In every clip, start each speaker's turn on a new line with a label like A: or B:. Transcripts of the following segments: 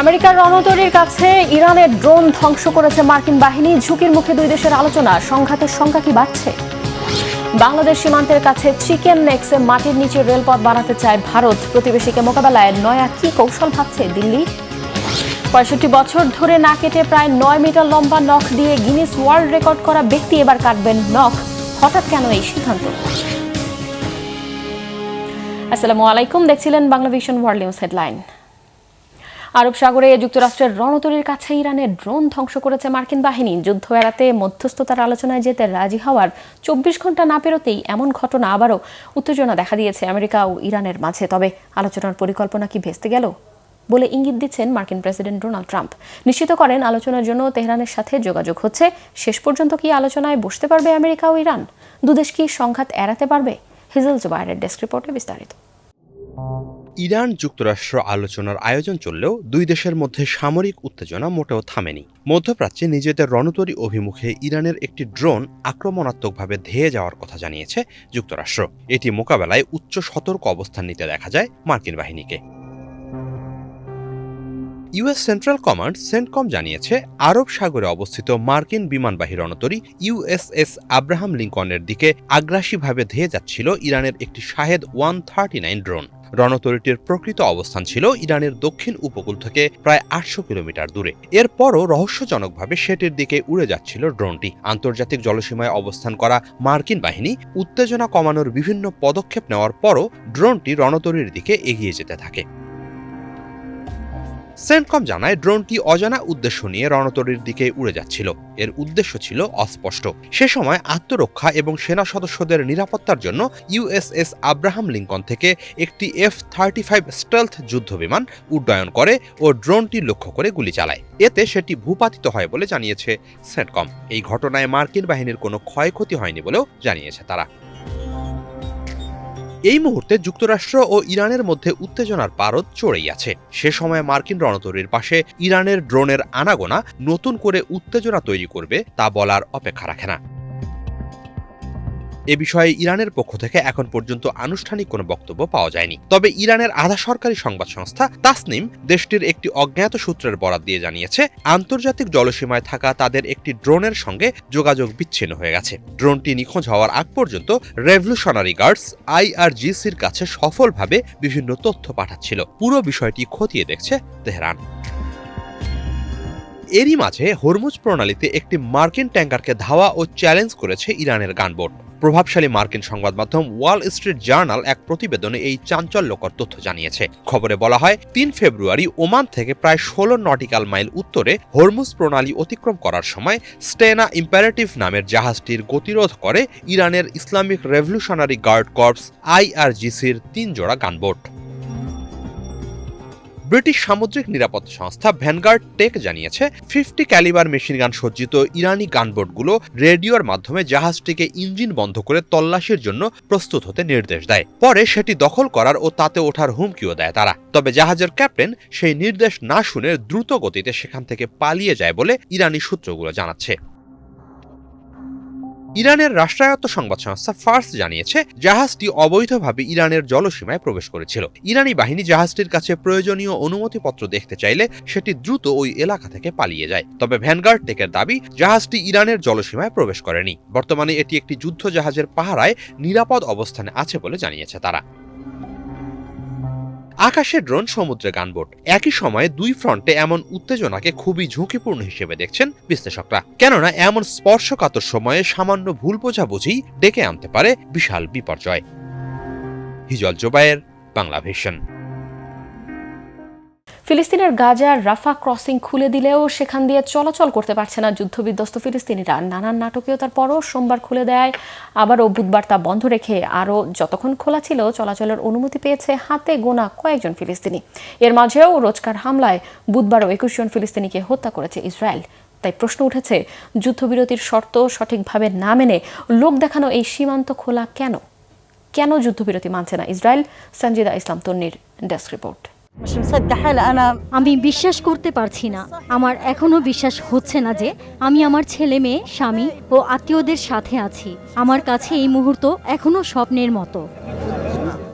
A: আমেরিকার রণতরীর কাছে ইরানের ড্রোন ধ্বংস করেছে মার্কিন বাহিনী। ঝুঁকির মুখে দুই দেশের আলোচনা, সংঘাতের সংখ্যা কি বাড়ছে? বাংলাদেশ সীমান্তের কাছে চিকেন নেক্সে মাটির নিচে রেলপথ বানাতে চায় ভারত। প্রতিবেশীকে মোকাবেলায় নয়া কি কৌশল ভাবছে দিল্লি? ৬৫ বছর ধরে না কেটে প্রায় ৯ মিটার লম্বা নখ দিয়ে গিনেস ওয়ার্ল্ড রেকর্ড করা ব্যক্তি এবার কাটবেন নখ। হঠাৎ কেন এই সিদ্ধান্ত? আসসালামু আলাইকুম, দেখছিলেন Bangla vision world news headline. আরব সাগরে যুক্তরাষ্ট্রের রণতরীর কাছে ইরানের ড্রোন ধ্বংস করেছে মার্কিন বাহিনী। যুদ্ধ এড়াতে মধ্যস্থতার আলোচনায় যেতে রাজি হওয়ার ২৪ ঘন্টা না পেরোতেই এমন ঘটনা আবারও উত্তেজনা দেখা দিয়েছে আমেরিকা ও ইরানের মাঝে। তবে আলোচনার পরিকল্পনা কি ভেস্তে গেল বলে ইঙ্গিত দিচ্ছেন মার্কিন প্রেসিডেন্ট ডোনাল্ড ট্রাম্প। নিশ্চিত করেন আলোচনার জন্য তেহরানের সাথে যোগাযোগ হচ্ছে। শেষ পর্যন্ত কি আলোচনায় বসতে পারবে আমেরিকা ও ইরান? দুদেশ কি সংঘাত এড়াতে পারবে? হিজল জুবায়েরের ডেস্ক রিপোর্টে বিস্তারিত।
B: ইরান যুক্তরাষ্ট্র আলোচনার আয়োজন চললেও দুই দেশের মধ্যে সামরিক উত্তেজনা মোটেও থামেনি। মধ্যপ্রাচ্যে নিজেদের রণতরী অভিমুখে ইরানের একটি ড্রোন আক্রমণাত্মকভাবে ধেয়ে যাওয়ার কথা জানিয়েছে যুক্তরাষ্ট্র। এটি মোকাবেলায় উচ্চ সতর্ক অবস্থান নিতে দেখা যায় মার্কিন বাহিনীকে। ইউএস সেন্ট্রাল কমান্ড সেন্টকম জানিয়েছে, আরব সাগরে অবস্থিত মার্কিন বিমানবাহী রণতরী ইউএসএস আব্রাহাম লিঙ্কনের দিকে আগ্রাসীভাবে ধেয়ে যাচ্ছিল ইরানের একটি শাহেদ 139 ড্রোন। রণতরীটির প্রকৃত অবস্থান ছিল ইরানের দক্ষিণ উপকূল থেকে প্রায় ৮০০ কিলোমিটার দূরে। এরপরও রহস্যজনকভাবে সেটির দিকে উড়ে যাচ্ছিল ড্রোনটি। আন্তর্জাতিক জলসীমায় অবস্থান করা মার্কিন বাহিনী উত্তেজনা কমানোর বিভিন্ন পদক্ষেপ নেওয়ার পরও ড্রোনটি রণতরীর দিকে এগিয়ে যেতে থাকে। সেন্টকম জানায়, ড্রোনটি অজানা উদ্দেশ্য নিয়ে রণতরীর দিকে উড়ে যাচ্ছিল। এর উদ্দেশ্য ছিল অস্পষ্ট। সে সময় আত্মরক্ষা এবং সেনা সদস্যদের নিরাপত্তার জন্য ইউএসএস আব্রাহাম লিঙ্কন থেকে একটি F-35 স্টেলথ যুদ্ধবিমান উড্ডয়ন করে ও ড্রোনটি লক্ষ্য করে গুলি চালায়। এতে সেটি ভূপাতিত হয় বলে জানিয়েছে সেন্টকম। এই ঘটনায় মার্কিন বাহিনীর কোনো ক্ষয়ক্ষতি হয়নি বলেও জানিয়েছে তারা। এই মুহূর্তে যুক্তরাষ্ট্র ও ইরানের মধ্যে উত্তেজনার পারদ চড়েই আছে। সে সময় মার্কিন রণতরীর পাশে ইরানের ড্রোনের আনাগোনা নতুন করে উত্তেজনা তৈরি করবে তা বলার অপেক্ষা রাখে না। এ বিষয়ে ইরানের পক্ষ থেকে এখন পর্যন্ত আনুষ্ঠানিক কোনো বক্তব্য পাওয়া যায়নি। তবে ইরানের আধা সরকারি সংবাদ সংস্থা তাসনিম দেশটির একটি অজ্ঞাত সূত্রের বরাত দিয়ে জানিয়েছে, আন্তর্জাতিক জলসীমায় থাকা তাদের একটি ড্রোনের সঙ্গে যোগাযোগ বিচ্ছিন্ন হয়ে গেছে। ড্রোনটি নিখোঁজ হওয়ার আগ পর্যন্ত রেভলিউশনারি গার্ডস IRGCর কাছে সফলভাবে বিভিন্ন তথ্য পাঠাচ্ছিল। পুরো বিষয়টি খতিয়ে দেখছে তেহরান। এরই মাঝে হরমুজ প্রণালীতে একটি মার্কিন ট্যাঙ্কারকে ধাওয়া ও চ্যালেঞ্জ করেছে ইরানের গানবোট। প্রভাবশালী মার্কিন সংবাদ মাধ্যম ওয়াল স্ট্রিট জার্নাল এক প্রতিবেদনে এই চাঞ্চল্যকর তথ্য জানিয়েছে। খবরে বলা হয়, ৩ ফেব্রুয়ারি ওমান থেকে প্রায় ১৬ নটিক্যাল মাইল উত্তরে হরমুজ প্রণালী অতিক্রম করার সময় স্টেনা ইম্পারেটিভ নামের জাহাজটির গতিরোধ করে ইরানের ইসলামিক রেভলিউশনারি গার্ড কর্পস IRGCর ৩ জোড়া গানবোট। ব্রিটিশ সামুদ্রিক নিরাপত্তা সংস্থা ভ্যানগার্ড টেক জানিয়েছে, 50 ক্যালিবার মেশিনগান সজ্জিত ইরানি গানবোটগুলো রেডিওর মাধ্যমে জাহাজটিকে ইঞ্জিন বন্ধ করে তল্লাশির জন্য প্রস্তুত হতে নির্দেশ দেয়। পরে সেটি দখল করার ও তাতে ওঠার হুমকিও দেয় তারা। তবে জাহাজের ক্যাপ্টেন সেই নির্দেশ না শুনে দ্রুত গতিতে সেখান থেকে পালিয়ে যায় বলে ইরানি সূত্রগুলো জানাচ্ছে। ইরানের রাষ্ট্রায়ত্ত সংবাদ সংস্থা ফার্স জানিয়েছে, জাহাজটি অবৈধভাবে ইরানের জলসীমায় প্রবেশ করেছিল। ইরানি বাহিনী জাহাজটির কাছে প্রয়োজনীয় অনুমতিপত্র দেখতে চাইলে সেটি দ্রুত ওই এলাকা থেকে পালিয়ে যায়। তবে ভ্যানগার্ড টেকের দাবি, জাহাজটি ইরানের জলসীমায় প্রবেশ করেনি। বর্তমানে এটি একটি যুদ্ধ জাহাজের পাহারায় নিরাপদ অবস্থানে আছে বলে জানিয়েছে তারা। আকাশে ড্রোন, সমুদ্রে গানবোট, একই সময়ে দুই ফ্রন্টে এমন উত্তেজনাকে খুবই ঝুঁকিপূর্ণ হিসেবে দেখছেন বিশ্লেষকরা। কেননা এমন স্পর্শকাতর সময়ে সামান্য ভুল বোঝাবুঝি ডেকে আনতে পারে বিশাল বিপর্যয়। হিজল জুবায়ের, বাংলা ভিশন।
A: ফিলিস্তিনের গাজার রাফা ক্রসিং খুলে দিলেও সেখান দিয়ে চলাচল করতে পারছে না যুদ্ধবিধ্বস্ত ফিলিস্তিনিরা। নানান নাটকীয়তার পরও সোমবার খুলে দেয়, আবারও বুধবার তা বন্ধ রেখে আরও যতক্ষণ খোলা ছিল চলাচলের অনুমতি পেয়েছে হাতে গোনা কয়েকজন ফিলিস্তিনি। এর মাঝেও রোজকার হামলায় বুধবারও ২১ জন ফিলিস্তিনিকে হত্যা করেছে ইসরায়েল। তাই প্রশ্ন উঠেছে, যুদ্ধবিরতির শর্ত সঠিকভাবে না মেনে লোক দেখানো এই সীমান্ত খোলা কেন? কেন যুদ্ধবিরতি মানছে না ইসরায়েল? সঞ্জিদা ইসলাম তন্নির ডেস্ক রিপোর্ট।
C: আমি বিশ্বাস করতে পারছি না। আমার এখনো বিশ্বাস হচ্ছে না যে আমি আমার ছেলে, মেয়ে, স্বামী ও আত্মীয়দের সাথে আছি। আমার কাছে এই মুহূর্ত এখনো স্বপ্নের মতো।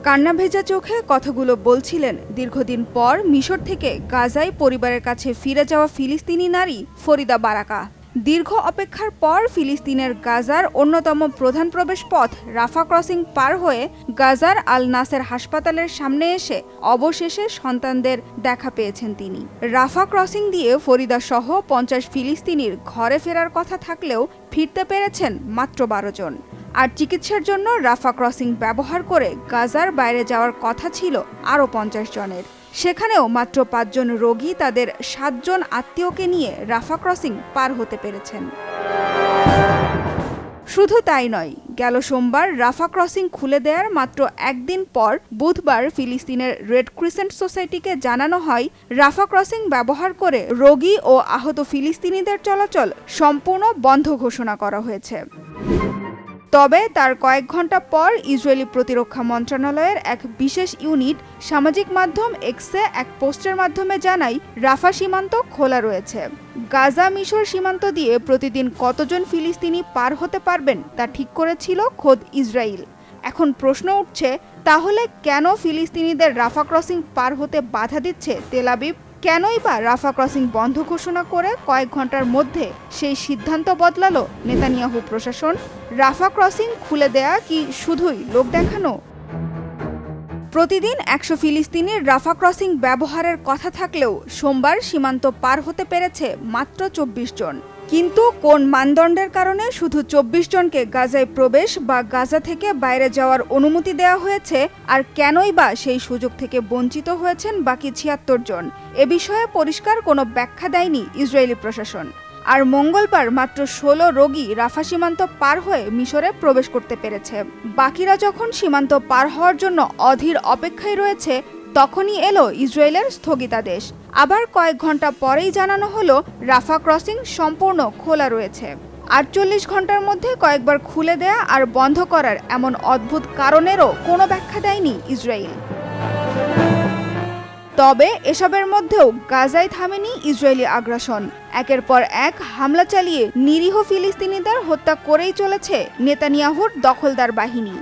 D: কান্না ভেজা চোখে কথাগুলো বলছিলেন দীর্ঘদিন পর মিশর থেকে গাজায় পরিবারের কাছে ফিরে যাওয়া ফিলিস্তিনি নারী ফরিদা বারাকা। দীর্ঘ অপেক্ষার পর ফিলিস্তিনের গাজার অন্যতম প্রধান প্রবেশ পথ রাফা ক্রসিং পার হয়ে গাজার আল নাসের হাসপাতালের সামনে এসে অবশেষে সন্তানদের দেখা পেয়েছেন তিনি। রাফা ক্রসিং দিয়ে ফরিদা সহ 50 ফিলিস্তিনির ঘরে ফেরার কথা থাকলেও ফিরতে পেরেছেন মাত্র 12 জন। আর চিকিৎসার জন্য রাফা ক্রসিং ব্যবহার করে গাজার বাইরে যাওয়ার কথা ছিল আরও 50 জনের। সেখানেও মাত্র 5 জন রোগী তাদের 7 জন আত্মীয়কে নিয়ে রাফা ক্রসিং পার হতে পেরেছেন। শুধু তাই নয়, গেল সোমবার রাফা ক্রসিং খুলে দেওয়ার মাত্র একদিন পর বুধবার ফিলিস্তিনের রেড ক্রিসেন্ট সোসাইটিকে জানানো হয় রাফা ক্রসিং ব্যবহার করে রোগী ও আহত ফিলিস্তিনিদের চলাচল সম্পূর্ণ বন্ধ ঘোষণা করা হয়েছে। তবে তার কয়েক ঘন্টা পর ইসরায়েলি প্রতিরক্ষা মন্ত্রণালয়ের এক বিশেষ ইউনিট সামাজিক মাধ্যম এক্সে এক পোস্টের মাধ্যমে জানায় রাফা সীমান্ত খোলা রয়েছে। গাজা মিশর সীমান্ত দিয়ে প্রতিদিন কতজন ফিলিস্তিনি পার হতে পারবেন তা ঠিক করেছিল খোদ ইসরায়েল। এখন প্রশ্ন উঠছে, তাহলে কেন ফিলিস্তিনিদের রাফা ক্রসিং পার হতে বাধা দিচ্ছে তেল আবিব? কেনই বা রাফা ক্রসিং বন্ধ ঘোষণা করে কয়েক ঘন্টার মধ্যে সেই সিদ্ধান্ত বদলালো নেতানিয়াহু প্রশাসন? রাফা ক্রসিং খুলে দেয়া কি শুধুই লোক দেখানো? প্রতিদিন 100 ফিলিস্তিনির রাফা ক্রসিং ব্যবহারের কথা থাকলেও সোমবার সীমান্ত পার হতে পেরেছে মাত্র 24 জন। কিন্তু কোন মানদণ্ডের কারণে শুধু 24 জনকে গাজায় প্রবেশ বা গাজা থেকে বাইরে যাওয়ার অনুমতি দেওয়া হয়েছে, আর কেনই বা সেই সুযোগ থেকে বঞ্চিত হয়েছেন বাকি 76 জন? এ বিষয়ে পরিষ্কার কোনো ব্যাখ্যা দেয়নি ইসরায়েলি প্রশাসন। আর মঙ্গলবার মাত্র 16 রোগী রাফা সীমান্ত পার হয়ে মিশরে প্রবেশ করতে পেরেছে। বাকিরা যখন সীমান্ত পার হওয়ার জন্য অধীর অপেক্ষায় রয়েছে, তখনই এলো ইসরায়েলের স্থগিতাদেশ। আবার কয়েক ঘন্টা পরেই জানানো হলো রাফা ক্রসিং সম্পূর্ণ খোলা রয়েছে। 48 ঘন্টার মধ্যে কয়েকবার খুলে দেয়া আর বন্ধ করার এমন অদ্ভুত কারণেরও কোনো ব্যাখ্যা দেয়নি ইসরায়েল। তবে এসবের মধ্যেও গাজায় থামেনি ইসরায়েলি আগ্রাসন। একের পর এক হামলা চালিয়ে নিরীহ ফিলিস্তিনিদের হত্যা করেই চলেছে নেতানিয়াহুর দখলদার বাহিনী।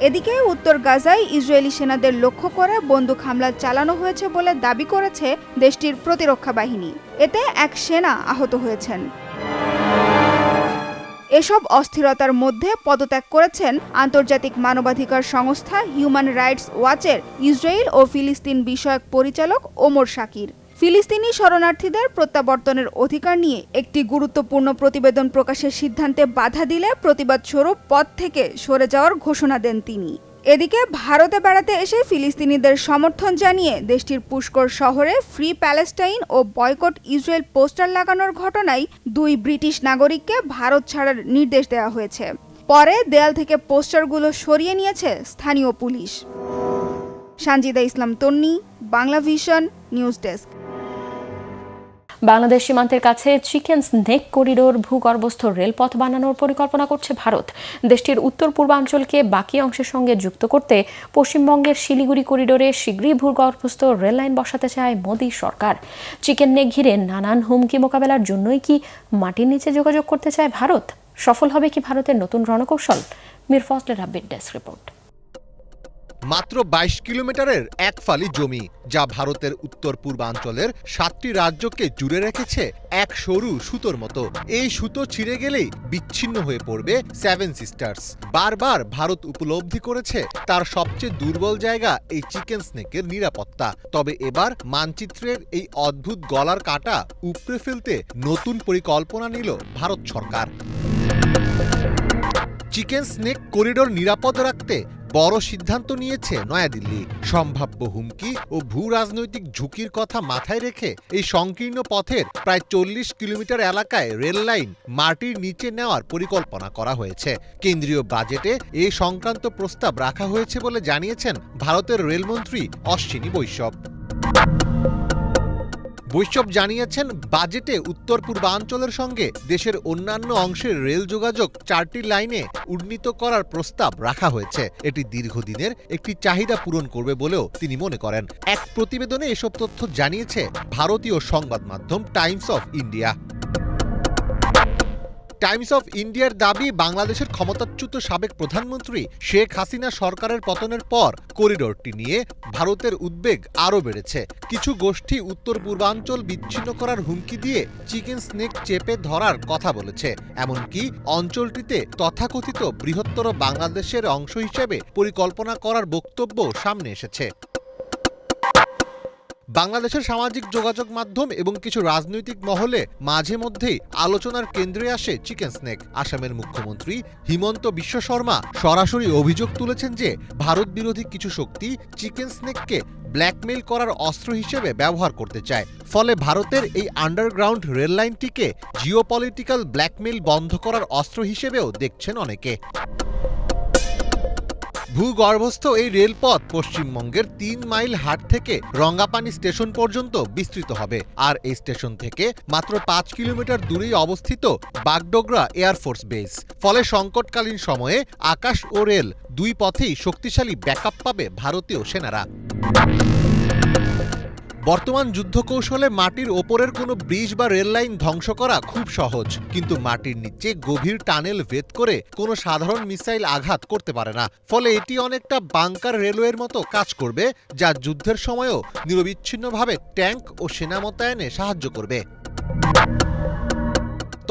D: এদিকে উত্তর গাজায় ইসরায়েলি সেনাদের লক্ষ্য করে বন্দুক হামলা চালানো হয়েছে বলে দাবি করেছে দেশটির প্রতিরক্ষা বাহিনী। এতে এক সেনা আহত হয়েছেন। এসব অস্থিরতার মধ্যে পদত্যাগ করেছেন আন্তর্জাতিক মানবাধিকার সংস্থা হিউম্যান রাইটস ওয়াচের ইসরায়েল ও ফিলিস্তিন বিষয়ক পরিচালক ওমর শাকির। ফিলিস্তিনি শরণার্থীদের প্রত্যাবর্তনের অধিকার নিয়ে একটি গুরুত্বপূর্ণ প্রতিবেদন প্রকাশের সিদ্ধান্তে বাধা দিলে প্রতিবাদ স্বরূপ পদ থেকে সরে যাওয়ার ঘোষণা দেন তিনি। এদিকে ভারতে বেড়াতে এসে ফিলিস্তিনিদের সমর্থন জানিয়ে দেশটির পুষ্কর শহরে ফ্রি প্যালেস্টাইন ও বয়কট ইসরায়েল পোস্টার লাগানোর ঘটনায় 2 ব্রিটিশ নাগরিককে ভারত ছাড়ার নির্দেশ দেওয়া হয়েছে। পরে দেয়াল থেকে পোস্টারগুলো সরিয়ে নিয়েছে স্থানীয় police. Sanjida Islam Tonni, Bangla vision, news desk.
A: Bangladesh সীমান্তের কাছে চিকেন স্নেক করিডোর ভূগর্ভস্থ রেলপথ বানানোর পরিকল্পনা করছে ভারত। দেশটির উত্তর পূর্বাঞ্চলকে বাকি অংশের সঙ্গে যুক্ত করতে পশ্চিমবঙ্গের শিলিগুড়ি করিডোরে শীঘ্রই ভূগর্ভস্থ রেল লাইন বসাতে চায় মোদী সরকার। চিকেন নেক ঘিরে নানান হুমকি মোকাবেলার জন্যই কি মাটির নিচে যোগাযোগ করতে চায় ভারত? সফল হবে কি ভারতের নতুন রণকৌশল? মীর ফজলের আপডেট ডেস্ক রিপোর্ট।
E: মাত্র 22 কিলোমিটারের এক ফালি জমি, যা ভারতের উত্তর পূর্বাঞ্চলের 7টি রাজ্যকে জুড়ে রেখেছে এক সরু সুতোর মতো। এই সুতো ছিঁড়ে গেলেই বিচ্ছিন্ন হয়ে পড়বে 7 সিস্টার্স। বারবার ভারত উপলব্ধি করেছে তার সবচেয়ে দুর্বল জায়গা এই চিকেন স্নেকের নিরাপত্তা। তবে এবার মানচিত্রের এই অদ্ভুত গলার কাঁটা উপড়ে ফেলতে নতুন পরিকল্পনা নিল ভারত সরকার। চিকেন স্নেক করিডোর নিরাপদ রাখতে বড় সিদ্ধান্ত নিয়েছে নয়াদিল্লি। সম্ভাব্য হুমকি ও ভূ রাজনৈতিক ঝুঁকির কথা মাথায় রেখে এই সংকীর্ণ পথের প্রায় 40 কিলোমিটার এলাকায় রেল লাইন মাটির নিচে নেওয়ার পরিকল্পনা করা হয়েছে। কেন্দ্রীয় বাজেটে এই সংক্রান্ত প্রস্তাব রাখা হয়েছে বলে জানিয়েছেন ভারতের রেলমন্ত্রী অশ্বিনী বৈষ্ণব। বৈষ্ণব জানিয়েছেন, বাজেটে উত্তর পূর্বাঞ্চলের সঙ্গে দেশের অন্যান্য অংশের রেল যোগাযোগ 4টি লাইনে উন্নীত করার প্রস্তাব রাখা হয়েছে। এটি দীর্ঘদিনের একটি চাহিদা পূরণ করবে বলেও তিনি মনে করেন। এক প্রতিবেদনে এসব তথ্য জানিয়েছে ভারতীয় সংবাদ মাধ্যম Times of India. Times of ইন্ডিয়ার দাবি, বাংলাদেশের ক্ষমতাচ্যুত সাবেক প্রধানমন্ত্রী শেখ হাসিনা সরকারের পতনের পর করিডোরটি নিয়ে ভারতের উদ্বেগ আরও বেড়েছে। কিছু গোষ্ঠী উত্তর পূর্বাঞ্চল বিচ্ছিন্ন করার হুমকি দিয়ে চিকেন স্নেক চেপে ধরার কথা বলেছে। এমনকি অঞ্চলটিতে তথাকথিত বৃহত্তর বাংলাদেশের অংশ হিসেবে পরিকল্পনা করার বক্তব্য সামনে এসেছে। বাংলাদেশের সামাজিক যোগাযোগ মাধ্যম এবং কিছু রাজনৈতিক মহলে মাঝে মধ্যেই আলোচনার কেন্দ্রে আসে চিকেন স্নেক। আসামের মুখ্যমন্ত্রী হিমন্ত বিশ্ব শর্মা সরাসরি অভিযোগ তুলেছেন যে ভারত বিরোধী কিছু শক্তি চিকেন স্নেককে ব্ল্যাকমেইল করার অস্ত্র হিসেবে ব্যবহার করতে চায়। ফলে ভারতের এই আন্ডারগ্রাউন্ড রেললাইনটিকে জিওপলিটিক্যাল ব্ল্যাকমেইল বন্ধ করার অস্ত্র হিসেবেও দেখছেন অনেকে। ভূগর্ভস্থ এই রেলপথ পশ্চিমবঙ্গের ৩ মাইল হাট থেকে রঙ্গাপানি স্টেশন পর্যন্ত বিস্তৃত হবে। আর এই স্টেশন থেকে মাত্র ৫ কিলোমিটার দূরেই অবস্থিত বাগডোগরা এয়ারফোর্স বেস। ফলে সংকটকালীন সময়ে আকাশ ও রেল দুই পথেই শক্তিশালী ব্যাকআপ পাবে ভারতীয় সেনারা। বর্তমান যুদ্ধকৌশলে মাটির ওপরের কোনো ব্রিজ বা রেল লাইন ধ্বংস করা খুব সহজ, কিন্তু মাটির নিচে গভীর টানেল ভেদ করে কোনো সাধারণ মিসাইল আঘাত করতে পারে না। ফলে এটি অনেকটা বাংকার রেলওয়ের মতো কাজ করবে, যা যুদ্ধের সময়ও নিরবিচ্ছিন্নভাবে ট্যাঙ্ক ও সেনা মোতায়েনে সাহায্য করবে।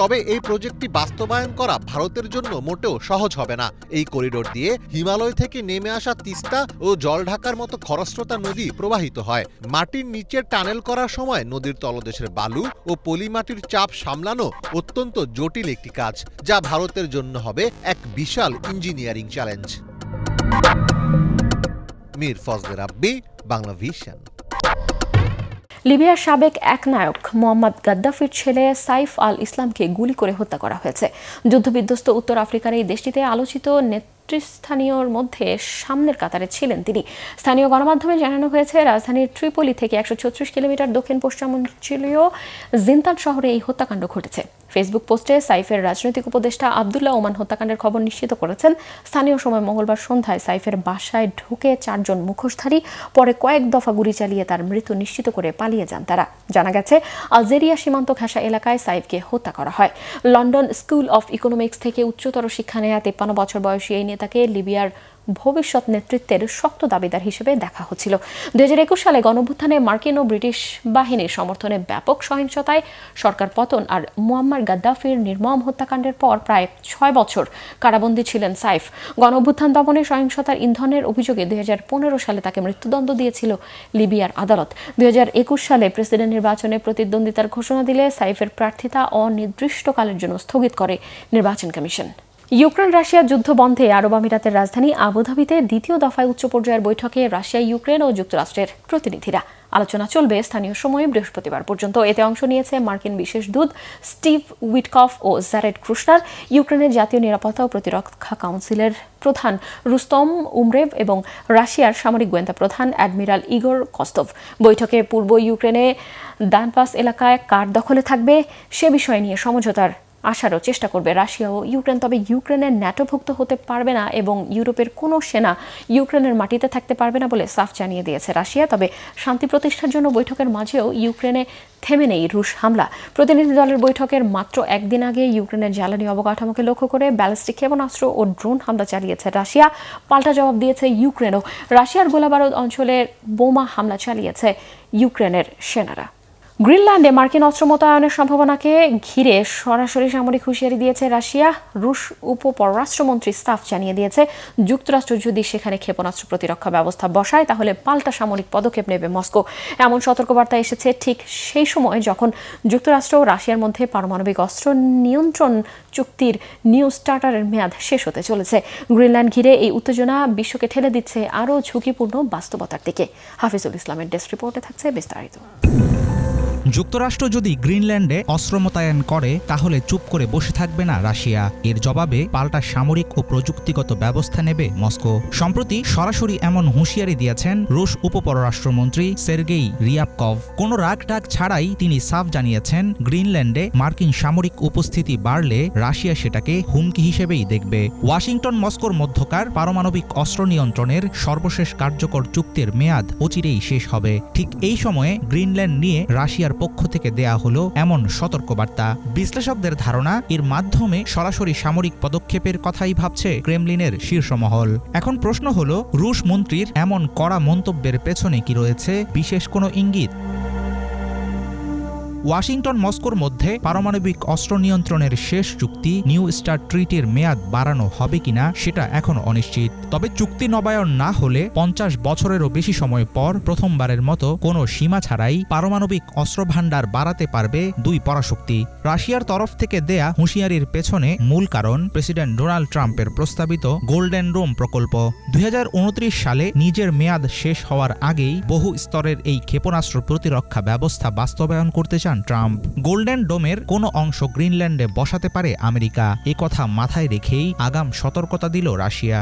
E: তবে এই প্রজেক্টটি বাস্তবায়ন করা ভারতের জন্য মোটেও সহজ হবে না। এই করিডোর দিয়ে হিমালয় থেকে নেমে আসা তিস্তা ও জলঢাকার মতো খরস্রোতা নদী প্রবাহিত হয়। মাটির নিচে টানেল করার সময় নদীর তলদেশের বালু ও পলিমাটির চাপ সামলানো অত্যন্ত জটিল একটি কাজ, যা ভারতের জন্য হবে এক বিশাল ইঞ্জিনিয়ারিং চ্যালেঞ্জ। মীর ফজলে রাব্বি, বাংলা ভিশন।
A: লিবিয়ার সাবেক এক নায়ক মোহাম্মদ গাদ্দাফির ছেলে সাইফ আল ইসলামকে গুলি করে হত্যা করা হয়েছে। যুদ্ধবিধ্বস্ত উত্তর আফ্রিকার এই দেশটিতে আলোচিত নেতৃস্থানীয়র মধ্যে সামনের কাতারে ছিলেন তিনি। স্থানীয় গণমাধ্যমে জানানো হয়েছে, রাজধানীর ট্রিপলি থেকে ১৩৬ কিলোমিটার দক্ষিণ পশ্চিমাঞ্চলীয় জিনতান শহরে এই হত্যাকাণ্ড ঘটেছে। ফেসবুক পোস্টে সাইফের রাজনৈতিক উপদেষ্টা আবদুল্লাহ ওমান হত্যাকাণ্ডের খবর নিশ্চিত করেছেন। স্থানীয় সময় মঙ্গলবার সন্ধ্যায় সাইফের বাসায় ঢুকে ৪ জন মুখোশধারী পরে কয়েক দফা গুলি চালিয়ে তার মৃত্যু নিশ্চিত করে পালিয়ে যান তারা। জানা গেছে, আলজেরিয়া সীমান্ত ঘেঁষা এলাকায় সাইফকে হত্যা করা হয়। লন্ডন স্কুল অফ ইকোনমিক্স থেকে উচ্চতর শিক্ষা নেয়া ৫৩ বছর বয়সী এই নেতাকে লিবিয়ার ভবিষ্যৎ নেতৃত্বের শক্ত দাবিদার হিসেবে দেখা হচ্ছিল। ২০২১ সালে গণঅভ্যুত্থানে মার্কিন ও ব্রিটিশ বাহিনীর সমর্থনে ব্যাপক সহিংসতায় সরকার পতন আর মুয়াম্মার গাদ্দাফির নির্মম হত্যাকাণ্ডের পর প্রায় ৬ বছর কারাবন্দী ছিলেন সাইফ। গণঅভ্যুত্থান দমনে সহিংসতার ইন্ধনের অভিযোগে ২০১৫ সালে তাকে মৃত্যুদণ্ড দিয়েছিল লিবিয়ার আদালত। ২০২১ সালে প্রেসিডেন্ট নির্বাচনে প্রতিদ্বন্দ্বিতার ঘোষণা দিলে সাইফের প্রার্থিতা অনির্দিষ্টকালের জন্য স্থগিত করে নির্বাচন কমিশন। ইউক্রেন রাশিয়া যুদ্ধ বন্ধে আরব আমিরাতের রাজধানী আবুধাবিতে দ্বিতীয় দফায় উচ্চ পর্যায়ের বৈঠকে রাশিয়া, ইউক্রেন ও যুক্তরাষ্ট্রের প্রতিনিধিরা। আলোচনা চলবে স্থানীয় সময়ে বৃহস্পতিবার পর্যন্ত। এতে অংশ নিয়েছে মার্কিন বিশেষ দূত স্টিভ উইটকফ ও জারেড ক্রুশনার, ইউক্রেনের জাতীয় নিরাপত্তা ও প্রতিরক্ষা কাউন্সিলের প্রধান রুস্তম উমরেভ এবং রাশিয়ার সামরিক গোয়েন্দা প্রধান অ্যাডমিরাল ইগোর কস্তভ। বৈঠকে পূর্ব ইউক্রেনে দানপাস এলাকায় কার দখলে থাকবে সে বিষয় নিয়ে সমঝোতার আসারও চেষ্টা করবে রাশিয়া ও ইউক্রেন। তবে ইউক্রেনের ন্যাটোভুক্ত হতে পারবে না এবং ইউরোপের কোনো সেনা ইউক্রেনের মাটিতে থাকতে পারবে না বলে সাফ জানিয়ে দিয়েছে রাশিয়া। তবে শান্তি প্রতিষ্ঠার জন্য বৈঠকের মাঝেও ইউক্রেনে থেমে নেই রুশ হামলা। প্রতিনিধি দলের বৈঠকের মাত্র একদিন আগে ইউক্রেনের জ্বালানি অবকাঠামোকে লক্ষ্য করে ব্যালিস্টিক ক্ষেপণাস্ত্র ও ড্রোন হামলা চালিয়েছে রাশিয়া। পাল্টা জবাব দিয়েছে ইউক্রেনও। রাশিয়ার গোলাবারুদ অঞ্চলে বোমা হামলা চালিয়েছে ইউক্রেনের সেনারা। গ্রিনল্যান্ডে মার্কিন অস্ত্র মোতায়েনের সম্ভাবনাকে ঘিরে সরাসরি সামরিক হুঁশিয়ারি দিয়েছে রাশিয়া। রুশ উপপররাষ্ট্রমন্ত্রী স্টাফ জানিয়ে দিয়েছে, যুক্তরাষ্ট্র যদি সেখানে ক্ষেপণাস্ত্র প্রতিরক্ষা ব্যবস্থা বসায় তাহলে পাল্টা সামরিক পদক্ষেপ নেবে মস্কো। এমন সতর্কবার্তা এসেছে ঠিক সেই সময় যখন যুক্তরাষ্ট্র ও রাশিয়ার মধ্যে পারমাণবিক অস্ত্র নিয়ন্ত্রণ চুক্তির নিউ স্টার্টারের মেয়াদ শেষ হতে চলেছে। গ্রিনল্যান্ড ঘিরে এই উত্তেজনা বিশ্বকে ঠেলে দিচ্ছে আরও ঝুঁকিপূর্ণ বাস্তবতার দিকে। হাফিজুল ইসলামের ডেস্ক রিপোর্টে থাকছে বিস্তারিত।
F: যুক্তরাষ্ট্র যদি গ্রিনল্যান্ডে অস্ত্র মোতায়েন করে তাহলে চুপ করে বসে থাকবে না রাশিয়া। এর জবাবে পাল্টা সামরিক ও প্রযুক্তিগত ব্যবস্থা নেবে মস্কো। সম্প্রতি সরাসরি এমন হুঁশিয়ারি দিয়েছেন রুশ উপপররাষ্ট্রমন্ত্রী সের্গেই রিয়াবকভ। কোনো রাগঢাক ছাড়াই তিনি সাফ জানিয়েছেন, গ্রিনল্যান্ডে মার্কিন সামরিক উপস্থিতি বাড়লে রাশিয়া সেটাকে হুমকি হিসেবেই দেখবে। ওয়াশিংটন মস্কোর মধ্যকার পারমাণবিক অস্ত্র নিয়ন্ত্রণের সর্বশেষ কার্যকর চুক্তির মেয়াদ অচিরেই শেষ হবে। ঠিক এই সময়ে গ্রিনল্যান্ড নিয়ে রাশিয়ার পক্ষ থেকে দেয়া হলো এমন সতর্কবার্তা। বিশ্লেষকদের ধারণা, এর মাধ্যমে সরাসরি সামরিক পদক্ষেপের কথাই ভাবছে ক্রেমলিনের শীর্ষ মহল। এখন প্রশ্ন হলো, রুশ মন্ত্রীর এমন কড়া মন্তব্যের পেছনে কি রয়েছে বিশেষ কোনো ইঙ্গিত? ওয়াশিংটন মস্কোর মধ্যে পারমাণবিক অস্ত্র নিয়ন্ত্রণের শেষ চুক্তি নিউ স্টার্ট ট্রিটির মেয়াদ বাড়ানো হবে কিনা সেটা এখনো অনিশ্চিত। তবে চুক্তি নবায়ন না হলে 50 বছরেরও বেশি সময় পর প্রথমবারের মতো কোনো সীমা ছাড়াই পারমাণবিক অস্ত্রভাণ্ডার বাড়াতে পারবে দুই পরাশক্তি। রাশিয়ার তরফ থেকে দেয়া হুঁশিয়ারির পেছনে মূল কারণ প্রেসিডেন্ট ডোনাল্ড ট্রাম্পের প্রস্তাবিত গোল্ডেন ডোম প্রকল্প। 2029 সালে নিজের মেয়াদ শেষ হওয়ার আগেই বহু স্তরের এই ক্ষেপণাস্ত্র প্রতিরক্ষা ব্যবস্থা বাস্তবায়ন করতে চান ট্রাম্প। গোল্ডেন ডোমের কোনো অংশ গ্রিনল্যান্ডে বসাতে পারে আমেরিকা, এ কথা মাথায় রেখেই আগাম সতর্কতা দিল রাশিয়া।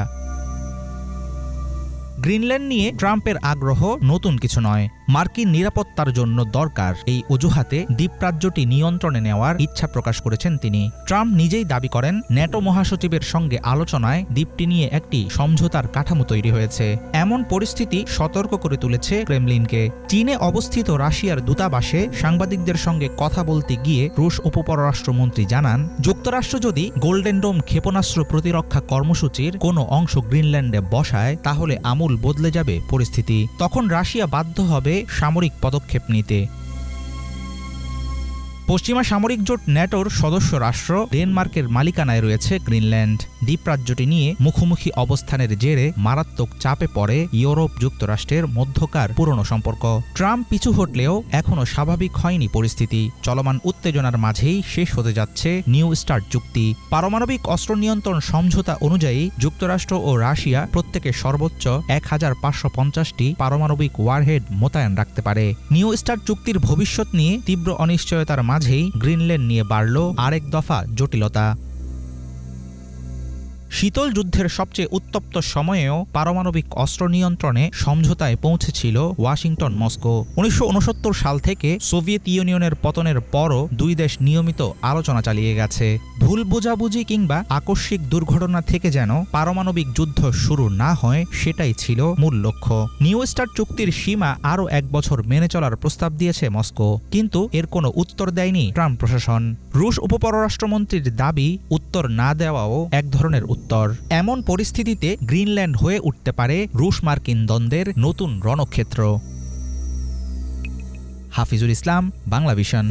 F: গ্রিনল্যান্ড নিয়ে ট্রাম্পের আগ্রহ নতুন কিছু নয়, মার্কিন নিরাপত্তার জন্য দরকার এই অজুহাতে দ্বীপরাজ্যটি নিয়ন্ত্রণে নেওয়ার ইচ্ছা প্রকাশ করেছেন তিনি। ট্রাম্প নিজেই দাবি করেন, ন্যাটো মহাসচিবের সঙ্গে আলোচনায় দ্বীপটি নিয়ে একটি সমঝোতার কাঠামো তৈরি হয়েছে। এমন পরিস্থিতি সতর্ক করে তুলেছে ক্রেমলিনকে। চীনে অবস্থিত রাশিয়ার দূতাবাসে সাংবাদিকদের সঙ্গে কথা বলতে গিয়ে রুশ উপপররাষ্ট্রমন্ত্রী জানান, যুক্তরাষ্ট্র যদি গোল্ডেন ডোম ক্ষেপণাস্ত্র প্রতিরক্ষা কর্মসূচির কোনো অংশ গ্রিনল্যান্ডে বসায় তাহলে আমূল বদলে যাবে পরিস্থিতি। তখন রাশিয়া বাধ্য হবে সামরিক পদক্ষেপ নিতে। পশ্চিমা সামরিক জোট ন্যাটোর সদস্য রাষ্ট্র ডেনমার্কের মালিকানায় রয়েছে গ্রিনল্যান্ড। দ্বীপরাজ্যটি নিয়ে মুখোমুখি অবস্থানের জেরে মারাত্মক চাপে পড়ে ইউরোপ যুক্তরাষ্ট্রের মধ্যকার পুরনো সম্পর্ক। ট্রাম্প পিছু হটলেও এখনও স্বাভাবিক হয়নি পরিস্থিতি। চলমান উত্তেজনার মাঝেই শেষ হতে যাচ্ছে নিউ স্টার্ট চুক্তি। পারমাণবিক অস্ত্র নিয়ন্ত্রণ সমঝোতা অনুযায়ী যুক্তরাষ্ট্র ও রাশিয়া প্রত্যেকে সর্বোচ্চ 1550টি পারমাণবিক ওয়ারহেড মোতায়েন রাখতে পারে। নিউ স্টার্ট চুক্তির ভবিষ্যৎ নিয়ে তীব্র অনিশ্চয়তার মাঝেই গ্রিনল্যান্ড নিয়ে বাড়ল আরেক দফা জটিলতা। শীতল যুদ্ধের সবচেয়ে উত্তপ্ত সময়েও পারমাণবিক অস্ত্র নিয়ন্ত্রণে সমঝোতায় পৌঁছেছিল ওয়াশিংটন মস্কো। 1969 সাল থেকে সোভিয়েত ইউনিয়নের পতনের পরও দুই দেশ নিয়মিত আলোচনা চালিয়ে গেছে। ভুল বোঝাবুঝি কিংবা আকস্মিক দুর্ঘটনা থেকে যেন পারমাণবিক যুদ্ধ শুরু না হয় সেটাই ছিল মূল লক্ষ্য। নিউ স্টার্ট চুক্তির সীমা আরও 1 বছর মেনে চলার প্রস্তাব দিয়েছে মস্কো, কিন্তু এর কোনো উত্তর দেয়নি ট্রাম্প প্রশাসন। রুশ উপপররাষ্ট্রমন্ত্রীর দাবি, উত্তর না দেওয়াও এক ধরনের উত্তর। এমন পরিস্থিতিতে গ্রিনল্যান্ড হয়ে উঠতে পারে রুশ মার্কিন দ্বন্দ্বের নতুন রণক্ষেত্র। হাফিজুল ইসলাম, বাংলাভিশন।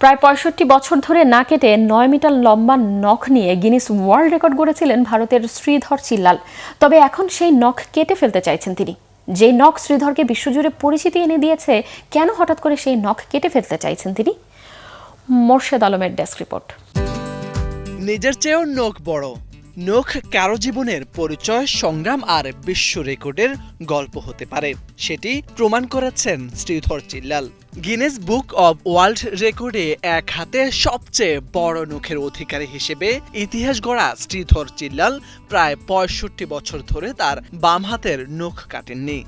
A: প্রায় 65 বছর ধরে না কেটে 9 মিটার লম্বা নখ নিয়ে গিনেস ওয়ার্ল্ড রেকর্ড গড়েছিলেন ভারতের শ্রীধর চিল্লাল। তবে এখন সেই নখ কেটে ফেলতে চাইছেন তিনি। যে নখ শ্রীধরকে বিশ্বজুড়ে পরিচিতি এনে দিয়েছে, কেন হঠাৎ করে সেই নখ কেটে ফেলতে চাইছেন তিনি? মোর্শেদ আলমের ডেস্ক রিপোর্ট।
G: নিজের চেয়েও নখ বড়। নখ কারো জীবনের পরিচয়, সংগ্রাম আর বিশ্ব রেকর্ডের গল্প হতে পারে, সেটি প্রমাণ করেছেন Sridhar Chillal. Guinness book of world রেকর্ডে এক হাতে সবচেয়ে বড় নখের অধিকারী হিসেবে ইতিহাস গড়া শ্রীধর চিল্লাল প্রায় 65 বছর ধরে তার বাম হাতের নখ কাটেননি।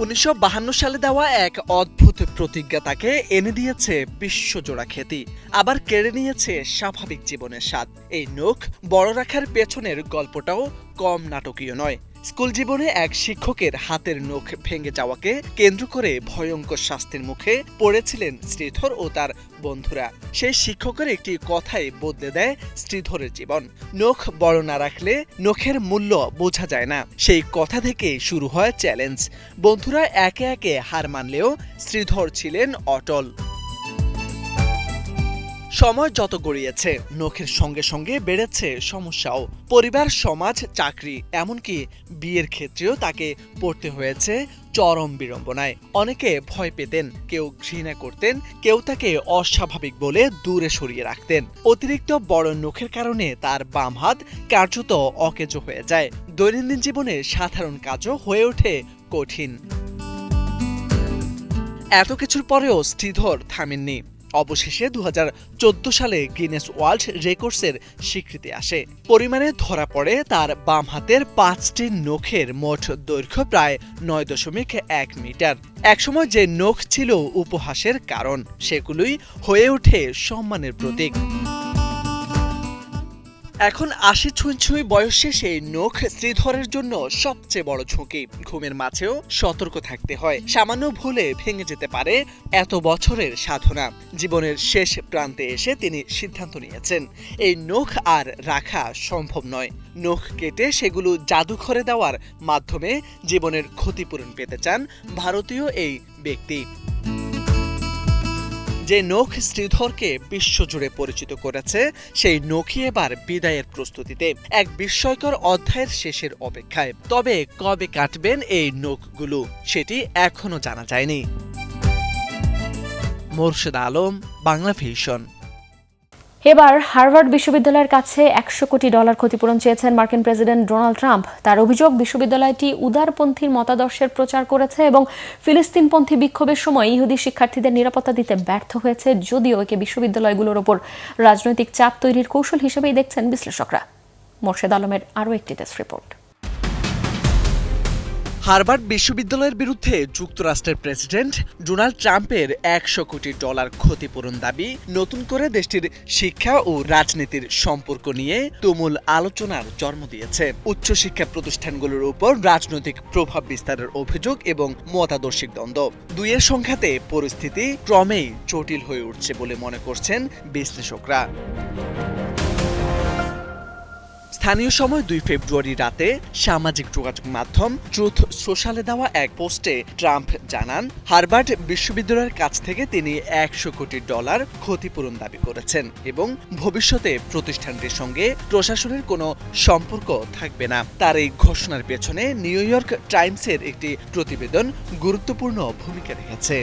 G: 1952 সালে দেওয়া এক অদ্ভুত প্রতিজ্ঞা তাকে এনে দিয়েছে বিশ্বজোড়া খ্যাতি, আবার কেড়ে নিয়েছে স্বাভাবিক জীবনের স্বাদ। এই নখ বড় রাখার পেছনের গল্পটাও কম নাটকীয় নয়। স্কুল জীবনে এক শিক্ষকের হাতের নখ ভেঙে যাওয়াকে কেন্দ্র করে ভয়ঙ্কর শাস্তির মুখে পড়েছিলেন শ্রীধর ও তার বন্ধুরা। সেই শিক্ষকের একটি কথাই বদলে দেয় শ্রীধরের জীবন। নখ বড় না রাখলে নখের মূল্য বোঝা যায় না। সেই কথা থেকে শুরু হয় চ্যালেঞ্জ। বন্ধুরা একে একে হার মানলেও শ্রীধর ছিলেন অটল। সময় যত গড়িয়েছে নখের সঙ্গে সঙ্গে বেড়েছে সমস্যাও। পরিবার, সমাজ, চাকরি, এমনকি বিয়ের ক্ষেত্রেও তাকে পড়তে হয়েছে চরম বিড়ম্বনায়। অনেকে ভয় পেতেন, কেউ ঘৃণা করতেন, কেউ তাকে অস্বাভাবিক বলে দূরে সরিয়ে রাখতেন। অতিরিক্ত বড় নখের কারণে তার বাম হাত কার্যত অকেজো হয়ে যায়। দৈনন্দিন জীবনে সাধারণ কাজও হয়ে ওঠে কঠিন। এত কিছুর পরেও শ্রীধর থামেননি। অবশেষে 2014 সালে গিনেস ওয়ার্ল্ড রেকর্ডসের স্বীকৃতি আসে। পরিমাণে ধরা পড়ে তার বাম হাতের 5টি নখের মোট দৈর্ঘ্য প্রায় 9.1 মিটার। একসময় যে নখ ছিল উপহাসের কারণ, সেগুলোই হয়ে ওঠে সম্মানের প্রতীক। এখন ৮০ ছুঁই বয়সে সেই নখ শ্রীধরের জন্য সবচেয়ে বড় ঝুঁকি। ঘুমের মাঝেও সতর্ক থাকতে হয়, সামান্য ভুলে ভেঙে যেতে পারে এত বছরের সাধনা। জীবনের শেষ প্রান্তে এসে তিনি সিদ্ধান্ত নিয়েছেন এই নখ আর রাখা সম্ভব নয়। নখ কেটে সেগুলো জাদুঘরে দেওয়ার মাধ্যমে জীবনের ক্ষতিপূরণ পেতে চান ভারতীয় এই ব্যক্তি। যে নখ শ্রীধরকে বিশ্বজুড়ে পরিচিত করেছে, সেই নখই এবার বিদায়ের প্রস্তুতিতে, এক বিস্ময়কর অধ্যায়ের শেষের অপেক্ষায়। তবে কবে কাটবেন এই নখগুলো সেটি এখনো জানা যায়নি। মোর্শেদ আলম, বাংলা ভিশন।
A: এবার হার্ভার্ড বিশ্ববিদ্যালয়ের কাছে $100 কোটি ক্ষতিপূরণ চেয়েছেন মার্কিন প্রেসিডেন্ট ডোনাল্ড ট্রাম্প। তার অভিযোগ, বিশ্ববিদ্যালয়টি উদারপন্থীর মতাদর্শের প্রচার করেছে এবং ফিলিস্তিনপন্থী বিক্ষোভের সময় ইহুদি শিক্ষার্থীদের নিরাপত্তা দিতে ব্যর্থ হয়েছে। যদিও একে বিশ্ববিদ্যালয়গুলোর ওপর রাজনৈতিক চাপ তৈরির কৌশল হিসেবেই দেখছেন বিশ্লেষকরা। মোর্শেদ আলমের আরও একটি ডেস্ক রিপোর্ট।
G: হার্ভার্ড বিশ্ববিদ্যালয়ের বিরুদ্ধে যুক্তরাষ্ট্রের প্রেসিডেন্ট ডোনাল্ড ট্রাম্পের $100 কোটি ক্ষতিপূরণ দাবি নতুন করে দেশটির শিক্ষা ও রাজনীতির সম্পর্ক নিয়ে তুমুল আলোচনার জন্ম দিয়েছে। উচ্চশিক্ষা প্রতিষ্ঠানগুলোর উপর রাজনৈতিক প্রভাব বিস্তারের অভিযোগ এবং মতাদর্শিক দ্বন্দ্ব, দুইয়ের সংঘাতে পরিস্থিতি ক্রমেই জটিল হয়ে উঠছে বলে মনে করছেন বিশ্লেষকরা। স্থানীয় সময় 2 ফেব্রুয়ারি রাতে সামাজিক যোগাযোগ মাধ্যম ট্রুথ সোশ্যালে দেওয়া এক পোস্টে ট্রাম্প জানান, হার্ভার্ড বিশ্ববিদ্যালয়ের কাছ থেকে তিনি $100 কোটি ক্ষতিপূরণ দাবি করেছেন এবং ভবিষ্যতে প্রতিষ্ঠানটির সঙ্গে প্রশাসনের কোনো সম্পর্ক থাকবে না। তার এই ঘোষণার পেছনে নিউ ইয়র্ক টাইমসের একটি প্রতিবেদন গুরুত্বপূর্ণ ভূমিকা রেখেছে।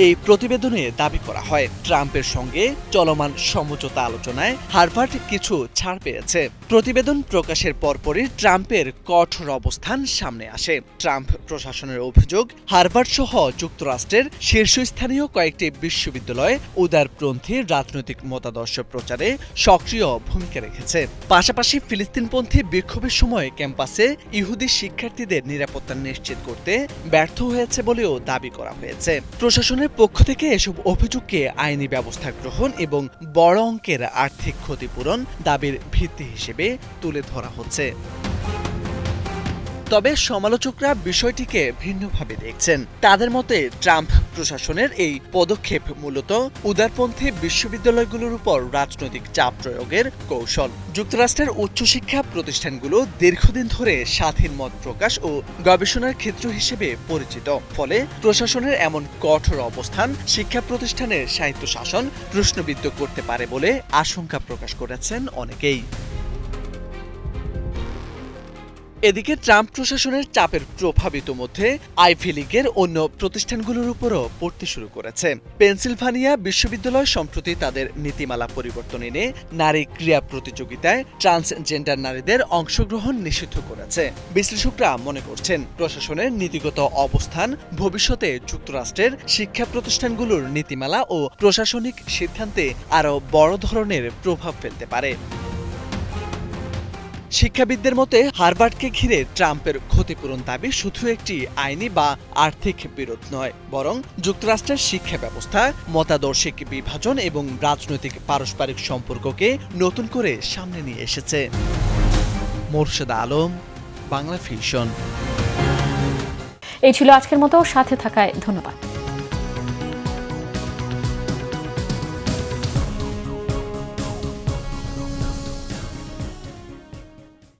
G: এই প্রতিবেদনে দাবি করা হয়, ট্রাম্পের সঙ্গে চলমান সমঝোতা আলোচনায় হার্ভার্ড কিছু ছাড় পেয়েছে। প্রতিবেদন প্রকাশের পরপরই ট্রাম্পের কঠোর অবস্থান সামনে আসে। ট্রাম্প প্রশাসনের অভিযোগ, হার্ভার্ড সহ যুক্তরাষ্ট্রের শীর্ষস্থানীয় কয়েকটি বিশ্ববিদ্যালয় উদারপন্থী রাজনৈতিক মতাদর্শ প্রচারে সক্রিয় ভূমিকা রেখেছে। পাশাপাশি ফিলিস্তিনপন্থী বিক্ষোভের সময় ক্যাম্পাসে ইহুদি শিক্ষার্থীদের নিরাপত্তা নিশ্চিত করতে ব্যর্থ হয়েছে বলেও দাবি করা হয়েছে। প্রশাসনের পক্ষ থেকে এসব অভিযোগকে আইনি ব্যবস্থা গ্রহণ এবং বড় অঙ্কের আর্থিক ক্ষতিপূরণ দাবির ভিত্তি হিসেবে তুলে ধরা হচ্ছে। তবে সমালোচকরা বিষয়টিকে ভিন্নভাবে দেখছেন। তাদের মতে ট্রাম্প প্রশাসনের এই পদক্ষেপ মূলত উদারপন্থী বিশ্ববিদ্যালয়গুলোর উপর রাজনৈতিক চাপ প্রয়োগের কৌশল। যুক্তরাষ্ট্রের উচ্চশিক্ষা প্রতিষ্ঠানগুলো দীর্ঘদিন ধরে স্বাধীন মত প্রকাশ ও গবেষণার ক্ষেত্র হিসেবে পরিচিত। ফলে প্রশাসনের এমন কঠোর অবস্থান শিক্ষা প্রতিষ্ঠানের স্বায়ত্তশাসন প্রশ্নবিদ্ধ করতে পারে বলে আশঙ্কা প্রকাশ করেছেন অনেকেই। এদিকে ট্রাম্প প্রশাসনের চাপের প্রভাবিত মধ্যে আইভি লীগের অন্য প্রতিষ্ঠানগুলোর উপরও পড়তে শুরু করেছে। পেনসিলভানিয়া বিশ্ববিদ্যালয় সম্প্রতি তাদের নীতিমালা পরিবর্তন এনে নারী ক্রীড়া প্রতিযোগিতায় ট্রান্সজেন্ডার নারীদের অংশগ্রহণ নিষিদ্ধ করেছে। বিশ্লেষকরা মনে করছেন, প্রশাসনের নীতিগত অবস্থান ভবিষ্যতে যুক্তরাষ্ট্রের শিক্ষা প্রতিষ্ঠানগুলোর নীতিমালা ও প্রশাসনিক সিদ্ধান্তে আরও বড় ধরনের প্রভাব ফেলতে পারে। শিক্ষাবিদদের মতে হার্ভার্ডকে ঘিরে ট্রাম্পের ক্ষতিপূরণ দাবি শুধু একটি আইনি বা আর্থিক বিরোধ নয়, বরং যুক্তরাষ্ট্রের শিক্ষা ব্যবস্থা, মতাদর্শিক বিভাজন এবং রাজনৈতিক পারস্পরিক সম্পর্ককে নতুন করে সামনে নিয়ে এসেছে। মোর্শেদ আলম, বাংলা ভিশন।
A: এই ছিল আজকের মতো, সাথে থাকায় ধন্যবাদ।